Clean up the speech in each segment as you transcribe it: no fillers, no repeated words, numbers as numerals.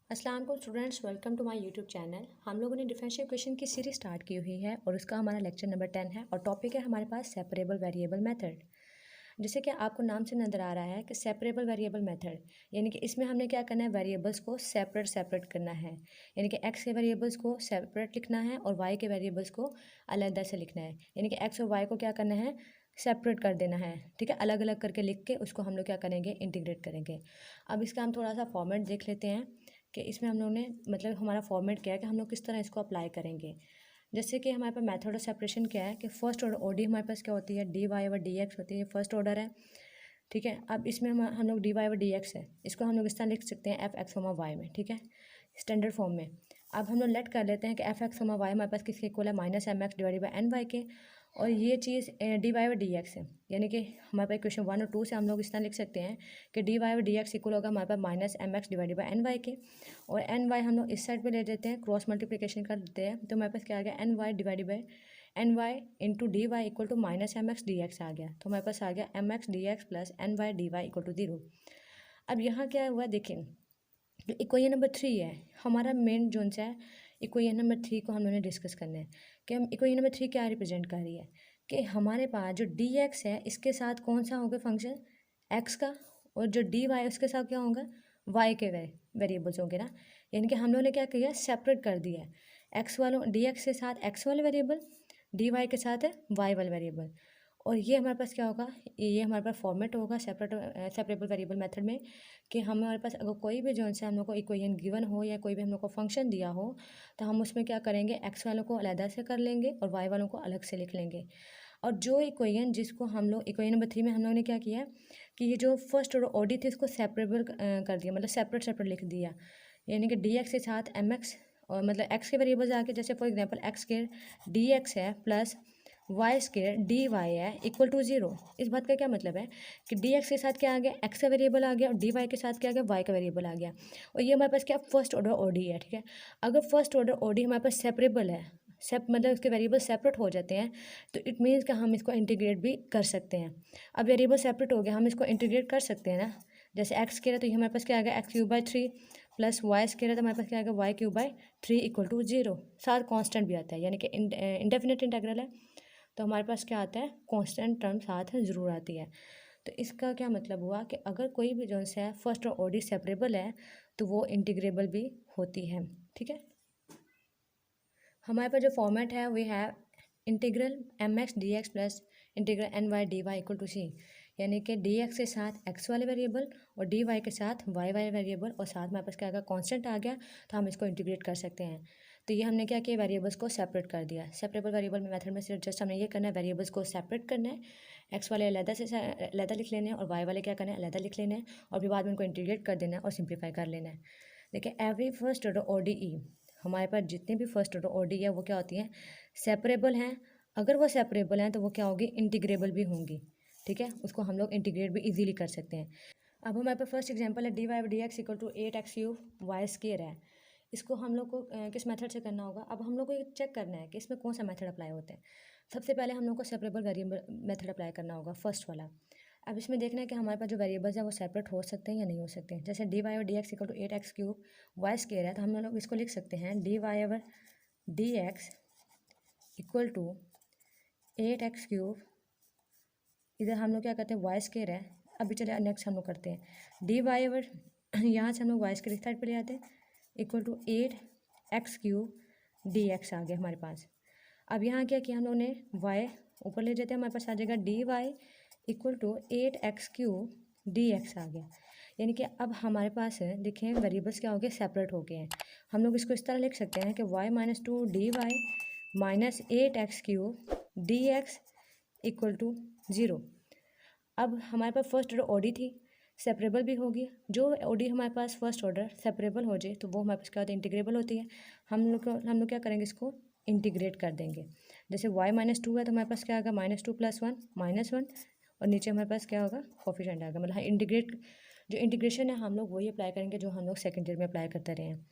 अस्सलाम वालेकुम students, welcome to my YouTube channel. हम लोगों ने डिफरेंशियल इक्वेशन की सीरीज स्टार्ट की हुई है और उसका हमारा लेक्चर नंबर 10 है और टॉपिक है हमारे पास सेपरेबल वेरिएबल मेथड। जैसे कि आपको नाम से नज़र आ रहा है कि सेपरेबल वेरिएबल मेथड, यानी कि इसमें हमने क्या करना है, वेरिएबल्स को सेपरेट करना है। यानी कि एक्स के वेरिएबल्स को सेपरेट लिखना है और वाई के वेरिएबल्स को अलग से लिखना है। यानी कि एक्स और वाई को क्या करना है, सेपरेट कर देना है। ठीक है, अलग अलग करके लिख के उसको हम लोग क्या करेंगे, इंटीग्रेट करेंगे। अब इसका हम थोड़ा सा फॉर्मेट देख लेते हैं कि इसमें हम लोगों ने मतलब हमारा फॉर्मेट क्या है कि हम लोग किस तरह इसको अप्लाई करेंगे। जैसे कि हमारे पास मेथड ऑफ सेपरेशन क्या है कि फर्स्ट ऑर्डर ओडी हमारे पास क्या होती है, डी वाई और डी एक्स होती है, फर्स्ट ऑर्डर है। ठीक है, अब इसमें हम लोग डी वाई और डी एक्स है, इसको हम लोग इस तरह लिख सकते हैं एफ एक्स वाई में। ठीक है, स्टैंडर्ड फॉर्म में। अब हम लोग लेट कर लेते हैं कि एफ एक्स वाई हमारे पास किसके इक्वल है, minus m x divide by n y के। और ये चीज़ डी वाई और डी एक्स है, यानी कि हमारे पास इक्वेशन 1 और 2 से हम लोग इस तरह लिख सकते हैं कि डी वाई और डी एक्स इक्वल होगा हमारे पास minus m x divide by n y के। और एन वाई हम लोग इस साइड पे ले लेते हैं, क्रॉस मल्टीप्लिकेशन कर देते हैं, तो हमारे पास क्या आ गया, n y divide by n y into d y equal to minus m x d x आ गया। तो हमारे पास आ गया m x d x plus n y d y equal to 0। अब यहाँ क्या हुआ देखिए, जो इक्वेशन नंबर 3 है हमारा मेन जोन सा है, इक्वेशन नंबर 3 को हम लोगों ने डिस्कस करना है कि हम इक्वेशन नंबर 3 क्या रिप्रेजेंट कर रही है कि हमारे पास जो डी एक्स है इसके साथ कौन सा होगा फंक्शन, एक्स का, और जो डी वाई उसके साथ क्या होगा, वाई के वेरिएबल्स होंगे ना। यानी कि हम लोगों ने क्या किया, सेपरेट कर दिया है एक्स वालों डी एक्स के साथ एक्स वाले वेरिएबल, डी वाई के साथ है वाई वाले वेरिएबल। और ये हमारे पास क्या होगा, ये हमारे पास फॉर्मेट होगा सेपरेबल वेरिएबल मेथड में कि हमारे पास अगर कोई भी जो से हम लोग को इक्वेशन गिवन हो या कोई भी हम लोग को फंक्शन दिया हो तो हम उसमें क्या करेंगे, एक्स वालों को अलग से कर लेंगे और वाई वालों को अलग से लिख लेंगे। और जो इक्वेशन जिसको हम लोग इक्वेशन नंबर 3 में हम लोगों ने क्या किया कि ये जो फर्स्ट ऑर्डर ओडी थी इसको सेपरेबल कर दिया, मतलब सेपरेट लिख दिया। यानी कि डी एक्स के साथ एम एक्स, और मतलब एक्स के वेरिएबल्स आके जैसे फॉर एग्जांपल एक्स के डी एक्स है plus y square d y है इक्वल टू 0। इस बात का क्या मतलब है कि डी एक्स के साथ क्या आ गया, एक्स का वेरिएबल आ गया, और डी वाई के साथ क्या आ गया, वाई का वेरिएबल आ गया। और ये हमारे पास क्या फर्स्ट ऑर्डर ओडी है। ठीक है, अगर फर्स्ट ऑर्डर ओडी हमारे पास सेपरेबल है, मतलब उसके वेरिएबल सेपरेट हो जाते हैं, तो इट मीन्स कि हम इसको इंटीग्रेट भी कर सकते हैं। अब वेरिएबल सेपरेट हो गया, हम इसको इंटीग्रेट कर सकते हैं ना। जैसे एक्स के रहा तो ये हमारे पास क्या आ गया, x cube by 3 plus y square है तो हमारे पास क्या आ गया, y cube by 3 equal to 0। साथ कॉन्स्टेंट भी आता है, यानी कि इंडेफिनिट इंटेग्रल है तो हमारे पास क्या आता है, कांस्टेंट टर्म साथ ज़रूर आती है। तो इसका क्या मतलब हुआ कि अगर कोई भी जो है फर्स्ट और ओडी सेपरेबल है तो वो इंटीग्रेबल भी होती है। ठीक है, हमारे पास जो फॉर्मेट है वो है integral m x d x plus integral n y d y equal to c. यानी कि डी एक्स के साथ एक्स वाले वेरिएबल और डी वाई के साथ वाई वाले वेरिएबल, और साथ में हमारे पास क्या आ गया, कॉन्स्टेंट आ गया, तो हम इसको इंटीग्रेट कर सकते हैं। तो ये हमने क्या किया, वेरिएबल्स को सेपरेट कर दिया। सेपरेबल वेरिएबल मेथड में सिर्फ जस्ट हमने ये करना है, वेरिएबल्स को सेपरेट करना है, एक्स वाले अलहदा लिख लेने हैं और वाई वाले क्या करना है, अलहदा लिख लेना है, और फिर बाद में उनको इंटीग्रेट कर देना है और सिंप्लीफाई कर लेना है। देखिए every first order O D E, हमारे पास जितने भी फर्स्ट ऑर्डर ओ डी है वो क्या होती हैं, सेपरेबल हैं। अगर वो सेपरेबल हैं तो वो क्या होगी, इंटीग्रेबल भी होंगी। ठीक है, उसको हम लोग इंटीग्रेट भी इजीली कर सकते हैं। अब हमारे पास फर्स्ट एग्जांपल है d y d x equal to 8x cube y square है। इसको हम लोग को किस मेथड से करना होगा, अब हम लोग को ये चेक करना है कि इसमें कौन सा मेथड अप्लाई होते हैं। सबसे पहले हम लोग को सेपरेबल वेरिएबल मेथड अप्लाई करना होगा, फर्स्ट वाला। अब इसमें देखना है कि हमारे पास जो वेरिएबल्स हैं वो सेपरेट हो सकते हैं या नहीं हो सकते हैं। जैसे डी वाई और d x equal to 8x cube y square है तो हम लोग इसको लिख सकते हैं d y over d x equal to 8x cube, इधर हम लोग क्या करते हैं, वाई स्केयर है। अभी चलिए नेक्स्ट हम लोग करते हैं डी वाई ओवर, यहाँ से हम लोग वाई स्केयर इस साइड पर ले आते हैं, equal to 8x cube d x आ गया हमारे पास। अब यहाँ क्या किया हम लोगों ने, वाई ऊपर ले जाते हैं, हमारे पास आ जाएगा d y equal to 8x cube d x आ गया। यानी कि अब हमारे पास है देखें वेरिएबल्स क्या हो गए, सेपरेट हो गए हैं। हम लोग इसको इस तरह लिख सकते हैं कि y minus 2 d y minus 8x cube d x equal to 0। अब हमारे पास फर्स्ट ऑर्डर ओडी थी, सेपरेबल भी होगी। जो ओडी हमारे पास फर्स्ट ऑर्डर सेपरेबल हो जाए तो वो हमारे पास क्या होती है, इंटीग्रेबल होती है। हम लोग क्या करेंगे, इसको इंटीग्रेट कर देंगे। जैसे y माइनस 2 है तो हमारे पास क्या आएगा, -2 + 1 -1, और नीचे हमारे पास क्या होगा, कोफिशिएंट आएगा। मतलब इंटीग्रेट जो इंटीग्रेशन है हम लोग वही अप्लाई करेंगे जो हम लोग सेकेंड ईयर में अप्लाई करते रहे हैं।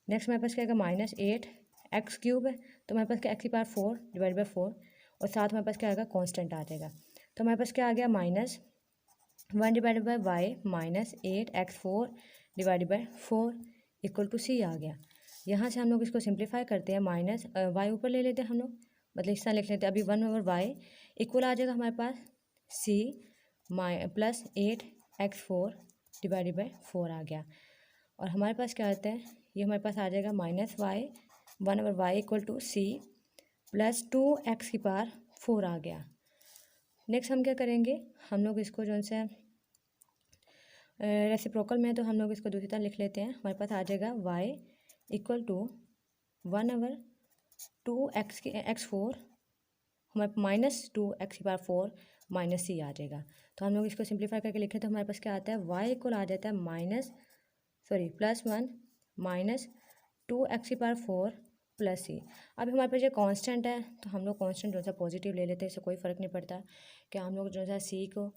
नेक्स्ट हमारे पास क्या आएगा, -8x क्यूब है तो हमारे पास क्या x की पावर 4 डिवाइड बाई 4, और साथ हमारे पास क्या आएगा, कॉन्स्टेंट आ जाएगा। तो हमारे पास क्या आ गया, -1 divided by y minus 8x4 divided by 4 equal to c आ गया। यहाँ से हम लोग इसको सिंप्लीफाई करते हैं, माइनस वाई ऊपर ले लेते हैं हम लोग, मतलब इस तरह लिख लेते हैं। अभी 1/y इक्वल आ जाएगा हमारे पास c plus 8x4 divided by 4 आ गया। और हमारे पास क्या आता है, ये हमारे पास आ जाएगा -y 1/y equal to c plus 2x⁴ आ गया। नेक्स्ट हम क्या करेंगे, हम लोग इसको जो है रेसिप्रोकल में, तो हम लोग इसको दूसरी तरह लिख लेते हैं। हमारे पास आ जाएगा y इक्वल टू 1/2x4 हमारे -2x⁴ माइनस सी आ जाएगा। तो हम लोग इसको सिंप्लीफाई करके लिखें तो हमारे पास क्या आता है, y इक्वल आ जाता है +1 -2x⁴ प्लस सी। अब हमारे पास ये कांस्टेंट है, तो हम लोग कांस्टेंट जो है पॉजिटिव ले लेते हैं, इससे कोई फ़र्क नहीं पड़ता कि हम लोग जो है सी को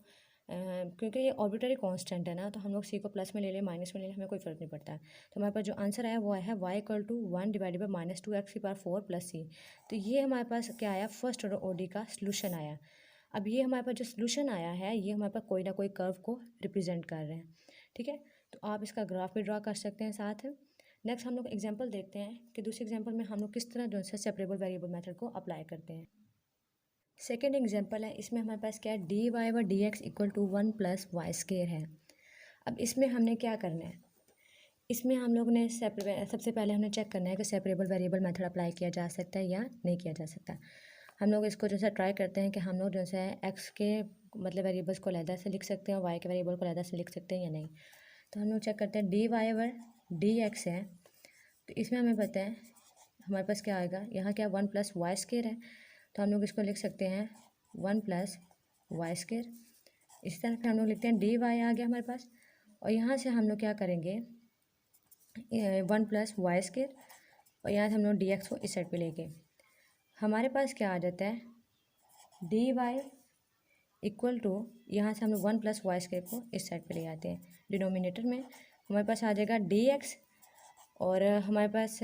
क्योंकि ये ऑर्बिटरी कांस्टेंट है ना, तो हम लोग सी को प्लस में ले लें माइनस में ले लें, हमें कोई फ़र्क नहीं पड़ता है। तो हमारे पास जो आंसर आया वो है y equal to 1 divided by -2x⁴ plus c. तो ये हमारे पास क्या आया, फर्स्ट ऑर्डर ओडी का सॉल्यूशन आया। अब ये हमारे पास जो सॉल्यूशन आया है, ये हमारे पास कोई ना कोई कर्व को रिप्रेजेंट कर रहे हैं, ठीक है। तो आप इसका ग्राफ भी ड्रा कर सकते हैं साथ। नेक्स्ट हम लोग एग्जांपल देखते हैं कि दूसरे एग्जांपल में हम लोग किस तरह जो है सेपरेबल वेरिएबल मेथड को अप्लाई करते हैं। सेकेंड एग्जांपल है, इसमें हमारे पास क्या है, dy/dx इक्वल टू 1 + y² है। अब इसमें हमने क्या करना है, इसमें हम लोग ने सबसे पहले हमने चेक करना है कि सेपरेबल वेरिएबल मेथड अप्लाई किया जा सकता है या नहीं किया जा सकता। हम लोग इसको जो है ट्राई करते हैं कि हम लोग जो है एक्स के मतलब वेरिएबल्स को अलग से लिख सकते हैं और वाई के वेरिएबल को अलग से लिख सकते हैं या नहीं। तो हम लोग चेक करते हैं, dy/dx है, तो इसमें हमें पता है हमारे पास क्या आएगा, यहाँ क्या 1 + y² है, तो हम लोग इसको लिख सकते हैं 1 + y²। इस तरह फिर हम लोग लिखते हैं dy आ गया हमारे पास, और यहाँ से हम लोग क्या करेंगे 1 + y² और यहाँ से हम लोग dx को इस साइड पे लेके हमारे पास क्या आ जाता है dy इक्वल टू, यहाँ से हम लोग 1 + y² को इस साइड पे ले आते हैं डिनोमिनेटर में, हमारे पास आ जाएगा dx। और हमारे पास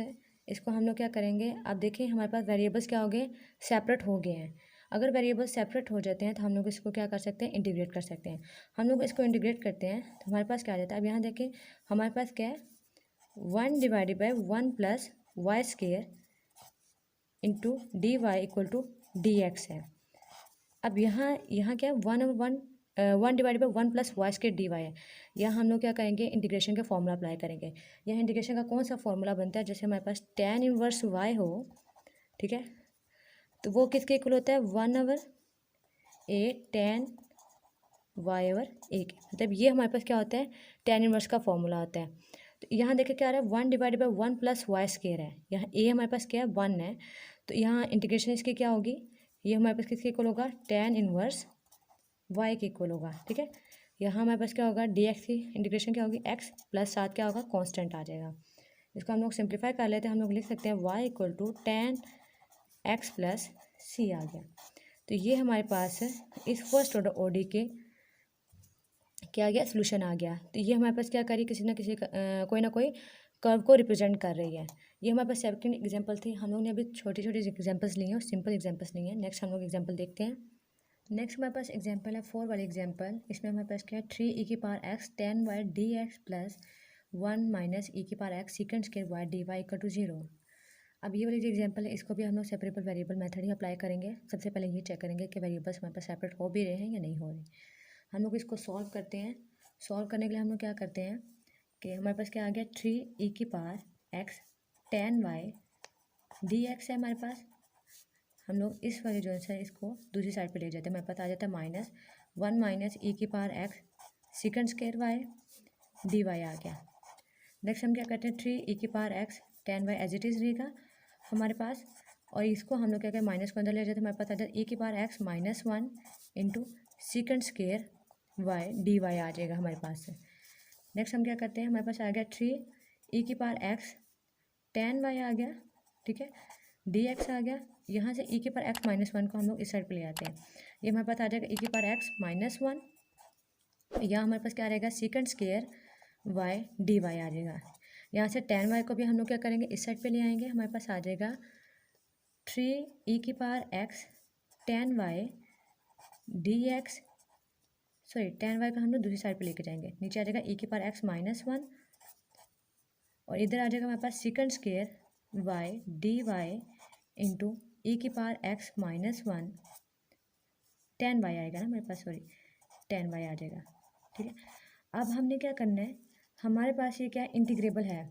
इसको हम लोग क्या करेंगे, अब देखिए हमारे पास वेरिएबल्स क्या हो गए, सेपरेट हो गए हैं। अगर वेरिएबल्स सेपरेट हो जाते हैं तो हम लोग इसको क्या कर सकते हैं, इंटीग्रेट कर सकते हैं। हम लोग इसको इंटीग्रेट करते हैं तो हमारे पास क्या आ जाता है, अब यहाँ देखें हमारे पास क्या है 1 divided by 1 + y² into dy equal to dx है। अब यहाँ क्या है 1 डिवाइडेड बाई 1 + y² dy है। यहाँ हम लोग क्या करेंगे, इंटीग्रेशन का फॉर्मूला अप्लाई करेंगे। यहाँ इंटीग्रेशन का कौन सा फॉर्मूला बनता है, जैसे हमारे पास tan इनवर्स y हो, ठीक है, तो वो किसके इक्वल होता है 1/a tan y/a। मतलब ये हमारे पास क्या होता है, tan इनवर्स का फॉर्मूला होता है। तो यहाँ देखिए क्या आ रहा है 1 डिवाइडेड बाई 1 + y² है, यहाँ a हमारे पास क्या है 1 है, तो यहाँ इंटीग्रेशन इसकी क्या होगी, ये हमारे पास किसके इक्वल होगा, tan इनवर्स y के इक्वल होगा, ठीक है। यहाँ हमारे पास क्या होगा dx की इंटीग्रेशन क्या होगी x प्लस साथ क्या होगा कांस्टेंट आ जाएगा। इसको हम लोग सिंप्लीफाई कर लेते हैं, हम लोग लिख सकते हैं y equal to tan x plus c आ गया। तो ये हमारे पास इस फर्स्ट ऑर्डर ओडी के क्या आ गया, सोल्यूशन आ गया। तो ये हमारे पास क्या करी, किसी ना किसी कोई ना कोई कर्व को रिप्रेजेंट कर रही है। ये हमारे पास सेकंड एग्जांपल थी, हम लोग ने अभी छोटी छोटी एग्जांपल्स लिए हैं और सिंपल एग्जांपल्स लिए हैं। नेक्स्ट हम लोग एग्जांपल देखते हैं। नेक्स्ट हमारे पास एग्जांपल है 4 वाली एग्जांपल। इसमें हमारे पास क्या है 3e⁻x tan y dx plus 1 - e⁻x sec² y dy equal to 0। अब ये वाली जो एग्जांपल है इसको भी हम लोग सेपरेबल वेरिएबल मेथड ही अप्लाई करेंगे। सबसे पहले ये चेक करेंगे कि वेरिएबल्स हमारे पास सेपरेट हो भी रहे हैं या नहीं हो रहे। हम लोग इसको सॉल्व करते हैं। सॉल्व करने के लिए हम लोग क्या करते हैं कि हमारे पास क्या आ गया 3e⁻x tan y dx है हमारे पास। हम लोग इस वाले जो है इसको दूसरी साइड पे ले जाते हैं, हमारे पास आ जाता है -1 - e⁻x sec² y dy आ गया। नेक्स्ट हम क्या करते हैं 3e⁻x tan y as it is रहेगा हमारे पास, और इसको हम लोग क्या करें माइनस को अंदर ले जाते हैं, हमारे पास आ जाता है e⁻x -1 into sec² y dy आ जाएगा हमारे पास। नेक्स्ट हम क्या करते हैं, हमारे पास आ गया 3e⁻x tan y आ गया, ठीक है, dx आ गया। यहाँ से e⁻x -1 को हम लोग इस साइड पे ले आते हैं, ये हमारे पास आ जाएगा e⁻x -1, यहाँ हमारे पास क्या रहेगा sec² y dy आ जाएगा। यहाँ से tan y को भी हम लोग क्या करेंगे इस साइड पे ले आएंगे, हमारे पास आ जाएगा 3e⁻x tan y dx, sorry tan y का हम लोग दूसरी साइड पे लेके जाएंगे, नीचे आ जाएगा e⁻x -1 और इधर आ जाएगा हमारे पास second square y d y into e की पावर एक्स माइनस 1 10 वाई आएगा ना हमारे पास, सॉरी 10 वाई आ जाएगा। ठीक है, अब हमने क्या करना है, हमारे पास ये क्या इंटीग्रेबल है,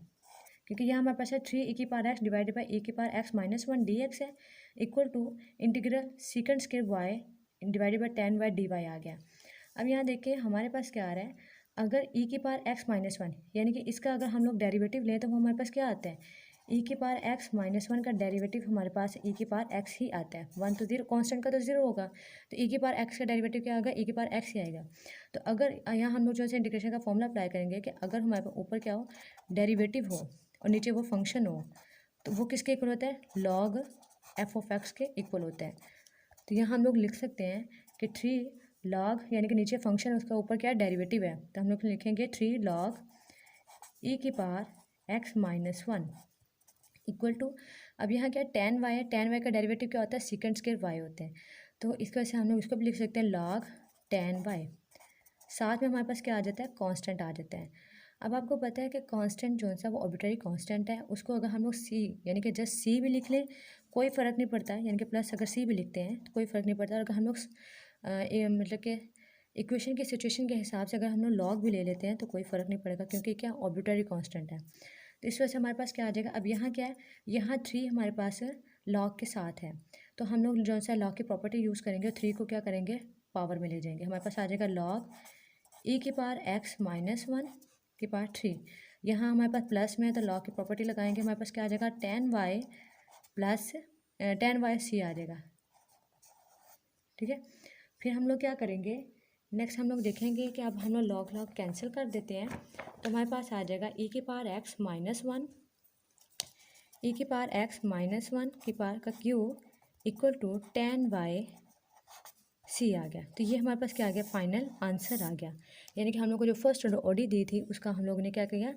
क्योंकि यहाँ हमारे पास है 3 ई की power x divided by e की power x minus 1 d x है equal to integral second square y divided by 10 y d y आ गया। अब यहाँ देखिए हमारे पास क्या आ रहा है, अगर ई की पावर एक्स माइनस 1 यानी कि इसका अगर हम लोग डेरिवेटिव लें तो वो हमारे पास क्या आता है, ई की पावर एक्स माइनस 1 का डेरिवेटिव हमारे पास ई की पावर एक्स ही आता है। 1 तो 0, कॉन्स्टेंट का तो 0 होगा, तो ई की पावर एक्स का डेरिवेटिव क्या आएगा, ई की पावर एक्स ही आएगा। तो अगर यहाँ हम लोग जो है इंटीग्रेशन का फॉर्मूला अप्लाई करेंगे कि अगर हमारे पास ऊपर क्या हो, डेरिवेटिव हो और नीचे वो फंक्शन हो, तो वो किसके इक्वल होता है, लॉग एफ ऑफ एक्स के इक्वल होता है। तो यहाँ हम लोग लिख सकते हैं कि 3 लॉग, यानी कि नीचे फंक्शन है उसका ऊपर क्या डेरिवेटिव है, तो हम लोग लिखेंगे 3 लॉग ई की power x minus 1 equal to, अब यहाँ क्या 10 वाई है, 10 वाई का डेरिवेटिव क्या होता है, सेकंड स्क्वायर वाई होते हैं, तो इसकी वजह से हम लोग इसको भी लिख सकते हैं लॉग 10 वाई। साथ में हमारे पास क्या आ जाता है, कांस्टेंट आ जाता है। अब आपको पता है कि कांस्टेंट जो है वो आर्बिट्रेरी कांस्टेंट है, उसको अगर हम लोग सी यानी कि जस्ट सी भी लिख लें कोई फ़र्क नहीं पड़ता है, यानी कि प्लस अगर सी भी लिखते हैं तो कोई फ़र्क नहीं पड़ता। अगर हम लोग मतलब कि इक्वेशन की सिचुएशन के हिसाब से अगर हम लोग लॉग भी ले लेते हैं तो कोई फ़र्क नहीं पड़ेगा, क्योंकि क्या आर्बिट्रेरी कांस्टेंट है। तो इस वजह से हमारे पास क्या आ जाएगा, अब यहाँ क्या है, यहाँ 3 हमारे पास लॉग के साथ है, तो हम लोग जो सा लॉग की प्रॉपर्टी यूज़ करेंगे, 3 को क्या करेंगे पावर में ले जाएंगे, हमारे पास आ जाएगा लॉग ई की पावर एक्स माइनस 1 की पावर 3। यहाँ हमारे पास प्लस में है तो लॉग की प्रॉपर्टी लगाएंगे, हमारे पास क्या आ जाएगा 10 वाई प्लस 10 वाई सी आ जाएगा। ठीक है, फिर हम लोग क्या करेंगे, नेक्स्ट हम लोग देखेंगे कि अब हम लोग लॉग लॉग कैंसिल कर देते हैं, तो हमारे पास आ जाएगा ई की पावर एक्स माइनस 1 ई की पावर एक्स माइनस 1 की पावर का cube equal to 10 y c आ गया। तो ये हमारे पास क्या आ गया, फाइनल आंसर आ गया, यानी कि हम लोग को जो फर्स्ट ऑर्डर दी थी उसका हम लोग ने क्या किया,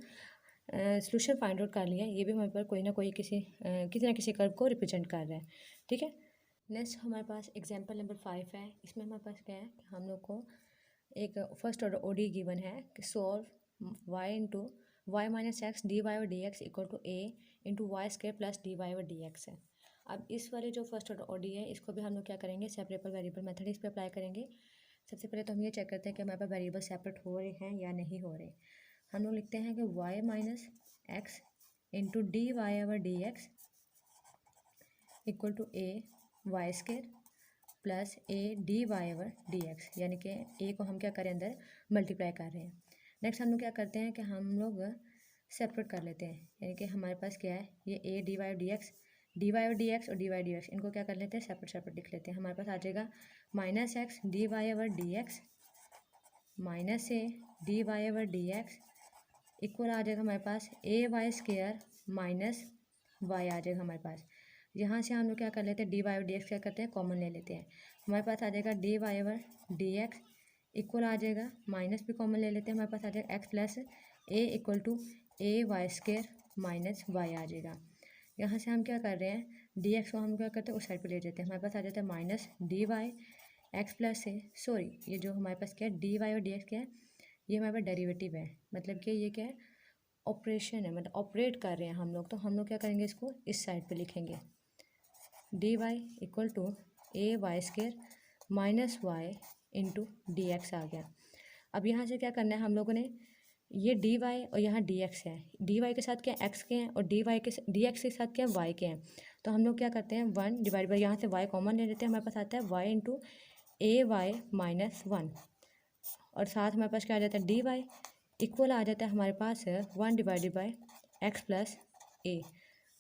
सॉल्यूशन फाइंड आउट कर लिया। ये भी हमारे पास कोई ना कोई किसी ना किसी कर्व को रिप्रेजेंट कर रहा है। ठीक है, नेक्स्ट हमारे पास एग्जांपल नंबर 5 है। इसमें हमारे पास क्या है कि हम लोग को एक फर्स्ट ऑर्डर ओडी गिवन है कि solve y into y minus x d y और d x equal to a into y square plus d y और डी एक्स है। अब इस वाले जो फर्स्ट ऑर्डर ओडी है इसको भी हम लोग क्या करेंगे, सेपरेबल वेरिएबल मेथड इस पर अप्लाई करेंगे। सबसे पहले तो हम ये चेक करते हैं कि हमारे पास वेरिएबल सेपरेट हो रहे हैं या नहीं हो रहे। हम लोग लिखते हैं कि y minus x into d y over d x equal to a y square plus a d y over d x, यानी कि ए को हम क्या करें अंदर मल्टीप्लाई कर रहे हैं। नेक्स्ट हम लोग क्या करते हैं कि हम लोग सेपरेट कर लेते हैं, यानी कि हमारे पास क्या है, ये a d y d x और डी एक्स इनको क्या कर लेते हैं, सेपरेट सेपरेट लिख लेते हैं। हमारे पास आ जाएगा minus x d y over d x minus a d y over d x equal आ जाएगा हमारे पास a y square minus y आ जाएगा हमारे पास। यहाँ से हम लोग क्या कर लेते हैं, d y over d x क्या करते हैं, कॉमन ले लेते हैं। हमारे पास आ जाएगा d y over d x equal आ जाएगा, माइनस भी कॉमन ले लेते हैं, हमारे पास आ जाएगा x plus a equal to a y square minus y आ जाएगा। यहाँ से हम क्या कर रहे हैं, डी एक्स को हम क्या करते हैं उस साइड पे ले जाते हैं, हमारे पास आ जाता है minus d y x plus a, sorry ये जो हमारे पास क्या है डी वाई और डी एक्स क्या है, ये हमारे पास डेरिवेटिव है, मतलब कि ये क्या है ऑपरेशन है, मतलब ऑपरेट कर रहे हैं हम लोग। तो हम लोग क्या करेंगे, इसको इस साइड पे लिखेंगे, d y equal to a y square minus y into d x आ गया। अब यहाँ से क्या करना है हम लोगों ने, ये डी वाई और यहाँ डी एक्स है, डी वाई के साथ क्या एक्स के हैं और डी एक्स के साथ क्या वाई के हैं। तो हम लोग क्या करते हैं 1 डिवाइड बाई, यहाँ से वाई कॉमन ले लेते हैं, हमारे पास आता है वाई इंटू ए वाई माइनस 1 और साथ हमारे पास क्या आ जाता है डी वाई इक्वल आ जाता है हमारे पास 1 डिवाइडेड बाई एक्स प्लस ए।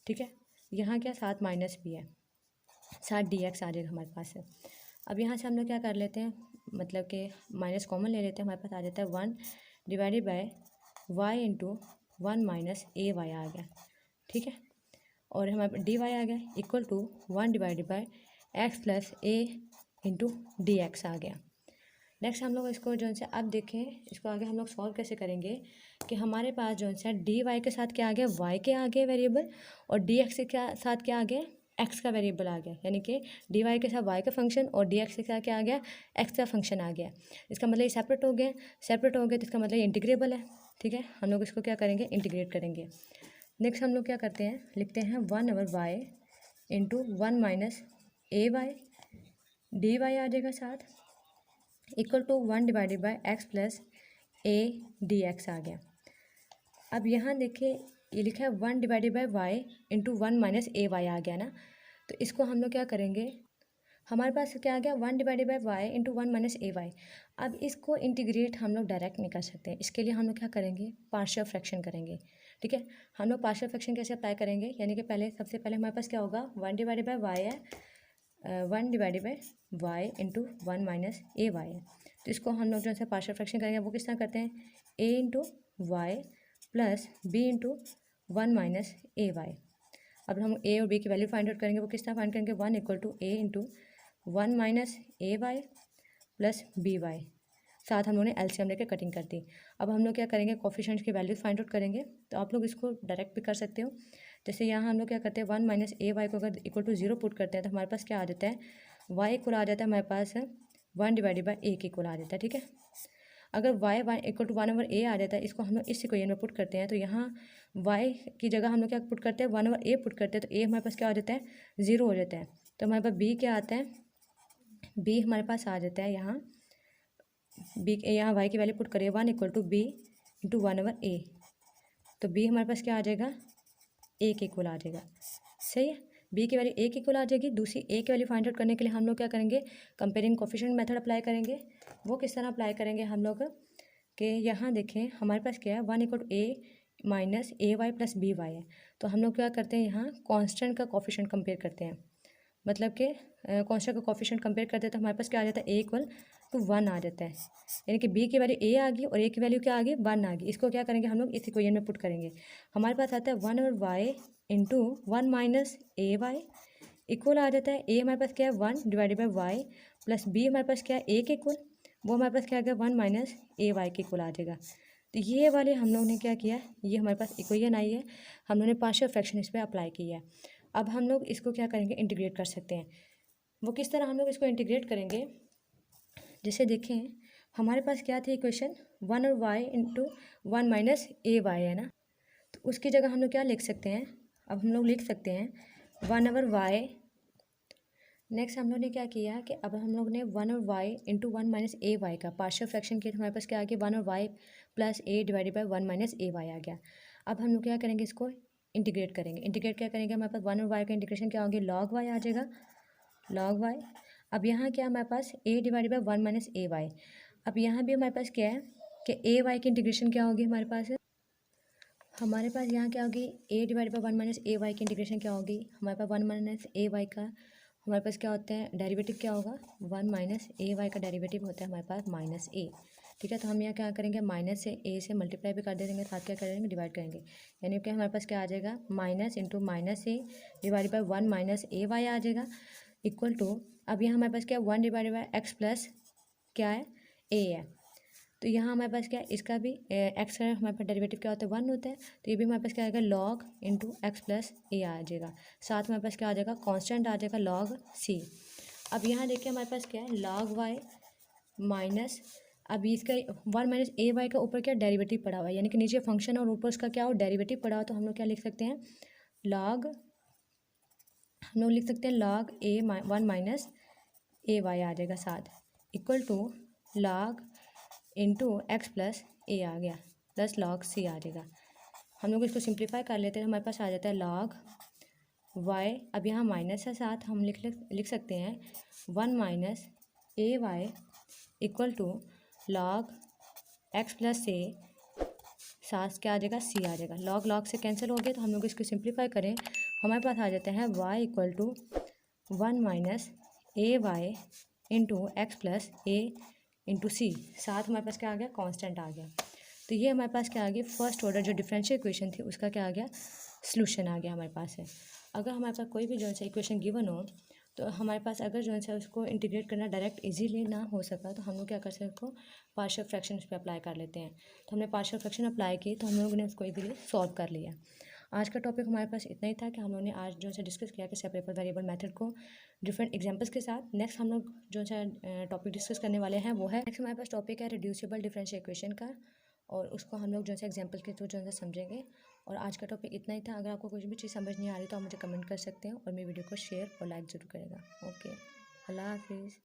ठीक है, यहाँ क्या साथ माइनस भी है, साथ डी एक्स आ जाएगा हमारे पास। अब यहाँ से हम लोग क्या कर लेते हैं, मतलब कि माइनस कॉमन ले लेते हैं, हमारे पास आ जाता है 1 divided by y into 1 minus a y आ गया। ठीक है, और हमारे डी वाई आ गया equal to 1 divided by x plus a into d x आ गया। नेक्स्ट हम लोग इसको जो है अब देखें, इसको आगे हम लोग सॉल्व कैसे करेंगे कि हमारे पास जो है डी वाई के साथ क्या आ गया, वाई के आगे वेरिएबल, और डी एक्स के साथ क्या आ गया, एक्स का वेरिएबल आ गया, यानी कि डी वाई के साथ वाई का फंक्शन और डी एक्स के साथ क्या आ गया, एक्स का फंक्शन आ गया। इसका मतलब ये सेपरेट हो गया तो इसका मतलब ये इंटीग्रेबल है। ठीक है, हम लोग इसको क्या करेंगे, इंटीग्रेट करेंगे। नेक्स्ट हम लोग क्या करते हैं, लिखते हैं 1/y into 1 minus a y d y आ जाएगा साथ, equal to 1 divided by x plus a d x आ गया। अब यहाँ देखिए ये लिखा है 1 divided by y into 1 minus a y आ गया ना, तो इसको हम लोग क्या करेंगे, हमारे पास क्या आ गया 1 divided by y into 1 minus a y. अब इसको इंटीग्रेट हम लोग डायरेक्ट नहीं कर सकते, इसके लिए हम लोग क्या करेंगे, पार्शियल फ्रैक्शन करेंगे। ठीक है, हम लोग पार्शियल फ्रैक्शन कैसे अप्लाई करेंगे, यानी कि पहले सबसे पहले हमारे पास क्या होगा, 1 डिवाइडेड बाई वाई है, 1 divided by y into 1 minus a y है। तो इसको हम लोग जो है पार्शियल फ्रैक्शन करेंगे, वो किस तरह करते हैं, a into y plus b into 1 minus a y. अब हम ए और बी की वैल्यू फाइंड आउट करेंगे, वो किस तरह फाइंड करेंगे, 1 equal to a into 1 minus a y plus b y, साथ हम लोगों ने एलसीएम लेकर कटिंग कर दी। अब हम लोग क्या करेंगे, कोफिशिएंट्स की वैल्यू फाइंड आउट करेंगे। तो आप लोग इसको डायरेक्ट भी कर सकते हो, जैसे यहाँ हम लोग क्या करते हैं, 1 माइनस ए वाई को अगर इक्वल टू 0 पुट करते हैं तो हमारे पास क्या आ जाता है, वाई इक्वल आ जाता है हमारे पास 1 डिवाइडेड बाई ए के इक्वल आ जाता है। ठीक है, अगर वाई इक्वल टू 1/a आ जाता है, इसको हम लोग इस इक्वेशन में पुट करते हैं, तो यहाँ वाई की जगह हम लोग क्या पुट करते हैं, 1/a पुट करते हैं, तो a हमारे पास क्या हो जाता है, 0 हो जाता है। तो हमारे पास b क्या आता है, b हमारे पास आ जाता है यहाँ b, यहाँ y की वैल्यू पुट करिए 1 equal to b into 1/a, तो b हमारे पास क्या आ जाएगा, a के इक्वल आ जाएगा। सही है, b की वैल्यू a के इक्वल आ जाएगी। दूसरी a की वैल्यू फाइंड आउट करने के लिए हम लोग क्या करेंगे, कंपेयरिंग कोफिशिएंट मेथड अप्लाई करेंगे। वो किस तरह अप्लाई करेंगे हम लोग, कि यहाँ देखें हमारे पास क्या है, 1 equal to a minus a y plus b y है। तो हम लोग क्या करते हैं, यहाँ कांस्टेंट का कोफिशिएंट कंपेयर करते हैं, मतलब कि कांस्टेंट का कोफिशिएंट कंपेयर करते हैं, तो हमारे पास क्या आ जाता है, a इक्वल टू 1 आ जाता है, यानी कि b की वैल्यू a आ गई और a की वैल्यू क्या आ गई, 1 आ गई। इसको क्या करेंगे हम लोग इस इक्वेशन में पुट करेंगे, हमारे पास आता है 1/y into 1 minus a y equal आ जाता है, a हमारे पास क्या है 1 divided by y plus b हमारे पास क्या है a के इक्वल, वो हमारे पास क्या आ गया 1 माइनस ए वाई के इक्वल आ जाएगा। तो ये वाले हम लोग ने क्या किया, ये हमारे पास इक्वेशन आई है, हम लोगों ने पार्शियल फ्रैक्शन इस पर अप्लाई की है। अब हम लोग इसको क्या करेंगे, इंटीग्रेट कर सकते हैं। वो किस तरह हम लोग इसको इंटीग्रेट करेंगे, जैसे देखें हमारे पास क्या थी equation, 1/y into 1 minus a y है ना, तो उसकी जगह हम लोग क्या लिख सकते हैं, अब हम लोग लिख सकते हैं 1/y। नेक्स्ट हम लोग ने क्या किया कि अब हम लोग ने 1/y into 1 minus a y का पार्शियल फ्रैक्शन किया, तो हमारे पास क्या आ गया, 1/y plus a divided by 1 minus a y आ गया। अब हम लोग क्या करेंगे, इसको इंटीग्रेट करेंगे। इंटीग्रेट क्या करेंगे, हमारे पास 1/y का इंटीग्रेशन क्या होगी, log y आ जाएगा, log y। अब यहाँ क्या हमारे पास a divided by 1 minus a y. अब यहाँ भी हमारे पास क्या है कि ए वाई की इंटीग्रेशन क्या होगी, हमारे पास यहाँ क्या होगी, a divide by 1 minus a y की इंटीग्रेशन क्या होगी, हमारे पास 1 माइनस ए वाई का हमारे पास क्या होता है, डेरिवेटिव क्या होगा, 1 माइनस ए वाई का डेरिवेटिव होता है हमारे पास माइनस ए। ठीक है, तो हम यहाँ क्या करेंगे, माइनस से ए से मल्टीप्लाई भी कर देंगे, साथ क्या करेंगे, डिवाइड करेंगे, यानी कि हमारे पास क्या आ जाएगा, minus into minus a divide by 1 minus a y आ जाएगा, इक्वल टू, अब यहाँ हमारे पास क्या है, 1 डिवाइड बाई एक्स प्लस क्या है, ए है। तो यहाँ हमारे पास क्या है, इसका भी एक्स का हमारे पास डेरिवेटिव क्या होता है, 1 होता है, तो ये भी हमारे पास क्या आएगा, log into x plus a आ जाएगा, साथ हमारे पास क्या आ जाएगा, कांस्टेंट आ जाएगा लॉग सी। अब यहाँ देखिए हमारे पास क्या है, लॉग वाई माइनस, अभी इसका 1 माइनस ए वाई का ऊपर क्या डेरिवेटिव पड़ा हुआ है, यानी कि नीचे फंक्शन और ऊपर उसका क्या हो डेरिवेटिव पड़ा हुआ, तो हम लोग क्या लिख सकते हैं, लॉग, हम लोग लिख सकते हैं log a 1 minus a y आ जाएगा साथ, equal to log into x plus a आ गया प्लस लॉग सी आ जाएगा। हम लोग इसको सिंप्लीफाई कर लेते हैं, हमारे पास आ जाता है लॉग वाई, अब यहाँ माइनस है साथ, हम लिख सकते हैं 1 minus a y equal to log x plus a, साथ क्या आ जाएगा, सी आ जाएगा। लॉग लॉग से कैंसिल हो गया, तो हम लोग इसको सिंप्लीफाई करें, हमारे पास आ जाता है y equal to 1 minus a y into x plus a into c, साथ हमारे पास क्या आ गया, कांस्टेंट आ गया। तो ये हमारे पास क्या आ गया, फर्स्ट ऑर्डर जो डिफरेंशियल इक्वेशन थी उसका क्या आ गया, सॉल्यूशन आ गया हमारे पास है। अगर हमारे पास कोई भी जो है इक्वेशन गिवन हो, तो हमारे पास अगर जो है उसको इंटीग्रेट करना डायरेक्ट इजीली ना हो सका, तो हम लोग क्या कर सकते हैं, उसको पार्शियल फ्रैक्शन उस पर अप्लाई कर लेते हैं। तो हमने पार्शियल फ्रैक्शन अप्लाई की, तो हम लोगों ने उसको इजीली सॉल्व कर लिया। आज का टॉपिक हमारे पास इतना ही था कि हम लोगों ने आज जो है डिस्कस किया कि सेपरेबल वेरिएबल मेथड को डिफरेंट एग्जांपल्स के साथ। नेक्स्ट हम लोग जो है टॉपिक डिस्कस करने वाले हैं, वो है नेक्स्ट हमारे पास टॉपिक है रिड्यूसिबल डिफरेंशियल इक्वेशन का, और उसको हम लोग जो है एग्जांपल के थ्रू जो है समझेंगे। और आज का टॉपिक इतना ही था। अगर आपको कुछ भी चीज़ समझ नहीं आ रही तो आप मुझे कमेंट कर सकते हैं और मेरी वीडियो को शेयर और लाइक ज़रूर करेगा। ओके, अल्लाह हाफिज़।